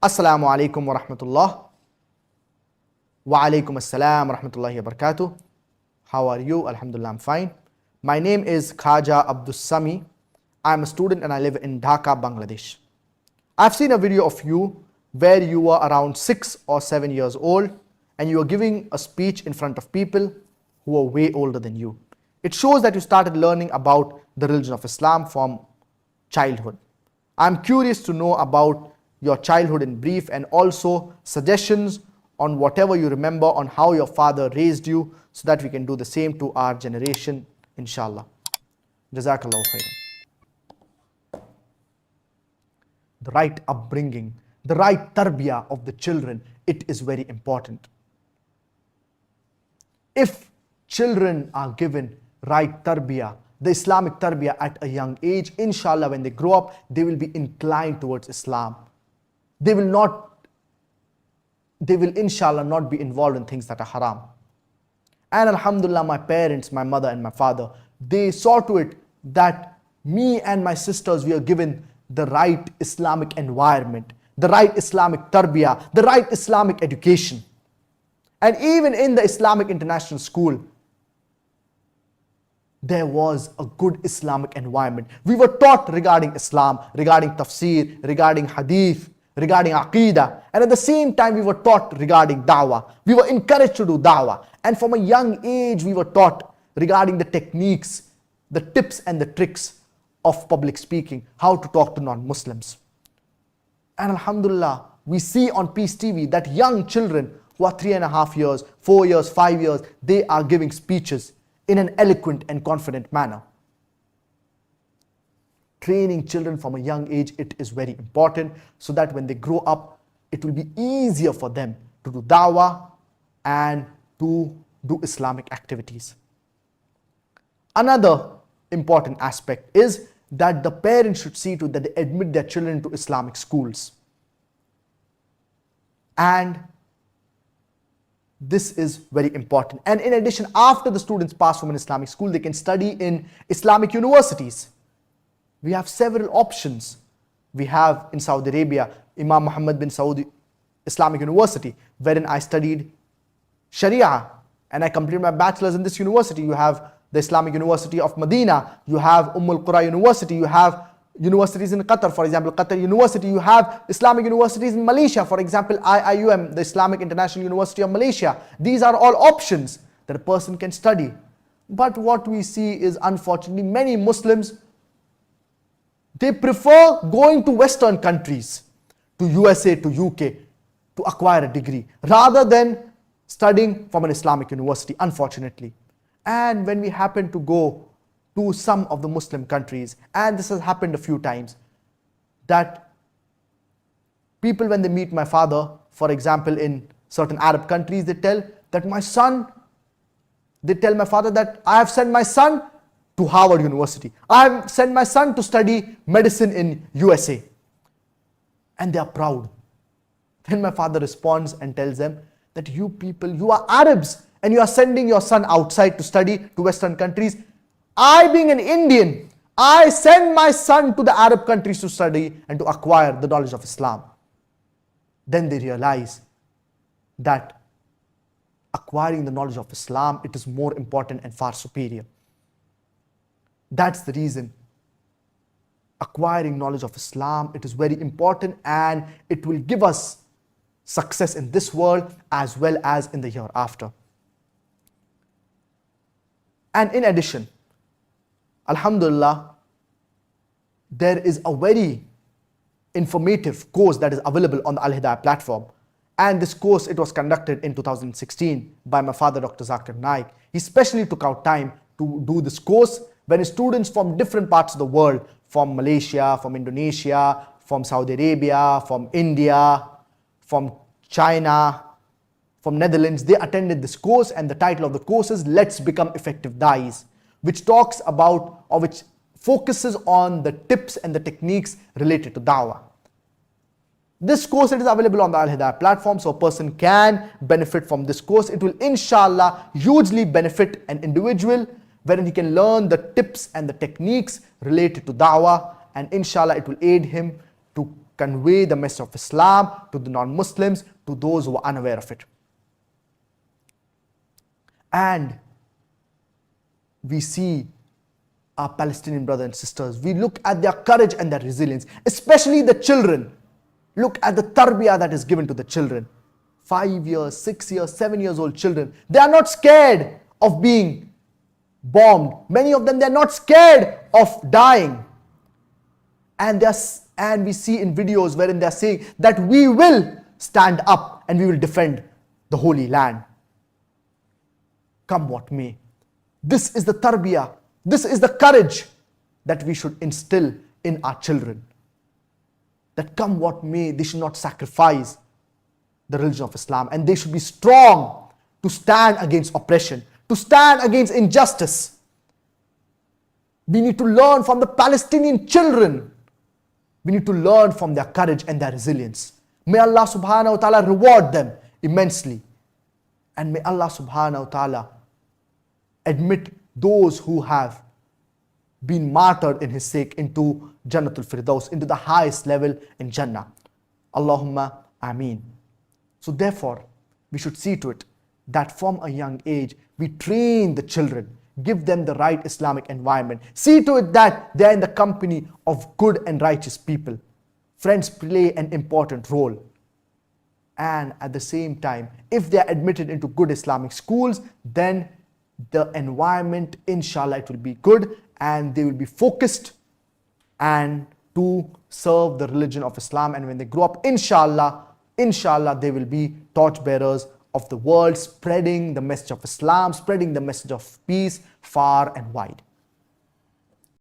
Assalamu alaikum wa rahmatullah. Wa alaikum assalam wa rahmatullahi wa barakatuh. How are you? Alhamdulillah, I'm fine. My name is Khaja Abdus Sami. I'm a student and I live in Dhaka, Bangladesh. I've seen a video of you where you were around 6 or 7 years old and you were giving a speech in front of people who were way older than you. It shows that you started learning about the religion of Islam from childhood. I'm curious to know about your childhood in brief and also suggestions on whatever you remember on how your father raised you so that we can do the same to our generation, inshallah. Jazakallahu khairan. The right upbringing, the right tarbiyah of the children, it is very important. If children are given right tarbiyah, the Islamic tarbiyah at a young age, inshallah when they grow up, they will be inclined towards Islam. They will inshallah not be involved in things that are haram. And alhamdulillah, my parents, my mother and my father, they saw to it that me and my sisters, we are given the right Islamic environment, the right Islamic tarbiyah, the right Islamic education. And even in the Islamic International School, there was a good Islamic environment. We were taught regarding Islam, regarding tafsir, regarding hadith, regarding aqidah, and at the same time we were taught regarding da'wah. We were encouraged to do da'wah, and from a young age we were taught regarding the techniques, the tips and the tricks of public speaking, how to talk to non-Muslims. And alhamdulillah, we see on Peace TV that young children who are 3.5 years, 4 years, 5 years, they are giving speeches in an eloquent and confident manner. Training children from a young age, it is very important so that when they grow up, it will be easier for them to do da'wah and to do Islamic activities. Another important aspect is that the parents should see to that they admit their children to Islamic schools. And this is very important. And in addition, after the students pass from an Islamic school, they can study in Islamic universities. We have several options. We have in Saudi Arabia, Imam Muhammad bin Saud Islamic University, wherein I studied Sharia and I completed my bachelor's in this university. You have the Islamic University of Medina, you have Qura University, you have universities in Qatar, for example, Qatar University, you have Islamic universities in Malaysia, for example, IIUM, the Islamic International University of Malaysia. These are all options that a person can study. But what we see is, unfortunately, many Muslims, they prefer going to Western countries, to USA, to UK, to acquire a degree, rather than studying from an Islamic university, unfortunately. And when we happen to go to some of the Muslim countries, and this has happened a few times, that people, when they meet my father, for example, in certain Arab countries, they tell that my father that I have sent my son to Harvard University. I have sent my son to study medicine in USA. And they are proud. Then my father responds and tells them that you people, you are Arabs and you are sending your son outside to study to Western countries. I, being an Indian, I send my son to the Arab countries to study and to acquire the knowledge of Islam. Then they realize that acquiring the knowledge of Islam, it is more important and far superior. That's the reason. Acquiring knowledge of Islam, it is very important and it will give us success in this world as well as in the hereafter. And in addition, alhamdulillah, there is a very informative course that is available on the Al Hidayah platform. And this course, it was conducted in 2016 by my father, Dr. Shaikh Naik. He specially took out time to do this course when students from different parts of the world, from Malaysia, from Indonesia, from Saudi Arabia, from India, from China, from Netherlands, they attended this course, and the title of the course is Let's Become Effective Dais, which talks about, or which focuses on the tips and the techniques related to da'wah. This course, it is available on the Al Hidayah platform, so a person can benefit from this course. It will inshallah hugely benefit an individual, wherein he can learn the tips and the techniques related to da'wah, and inshallah it will aid him to convey the message of Islam to the non-Muslims, to those who are unaware of it. And we see our Palestinian brothers and sisters, we look at their courage and their resilience, especially the children. Look at the tarbiyah that is given to the children. 5 years, 6 years, 7 years old children. They are not scared of being bombed. Many of them, they are not scared of dying. And we see in videos wherein they are saying that we will stand up and we will defend the Holy Land, come what may. This is the tarbiyah. This is the courage that we should instill in our children. That come what may, they should not sacrifice the religion of Islam, and they should be strong to stand against oppression, to stand against injustice. We need to learn from the Palestinian children. We need to learn from their courage and their resilience. May Allah subhanahu wa ta'ala reward them immensely. And may Allah subhanahu wa ta'ala admit those who have been martyred in His sake into Jannatul Firdaus, into the highest level in Jannah. Allahumma Ameen. So therefore, we should see to it that from a young age, we train the children, give them the right Islamic environment. See to it that they are in the company of good and righteous people. Friends play an important role. And at the same time, if they are admitted into good Islamic schools, then the environment, inshallah, it will be good, and they will be focused and to serve the religion of Islam. And when they grow up, inshallah, they will be torchbearers of the world, spreading the message of Islam, spreading the message of peace far and wide.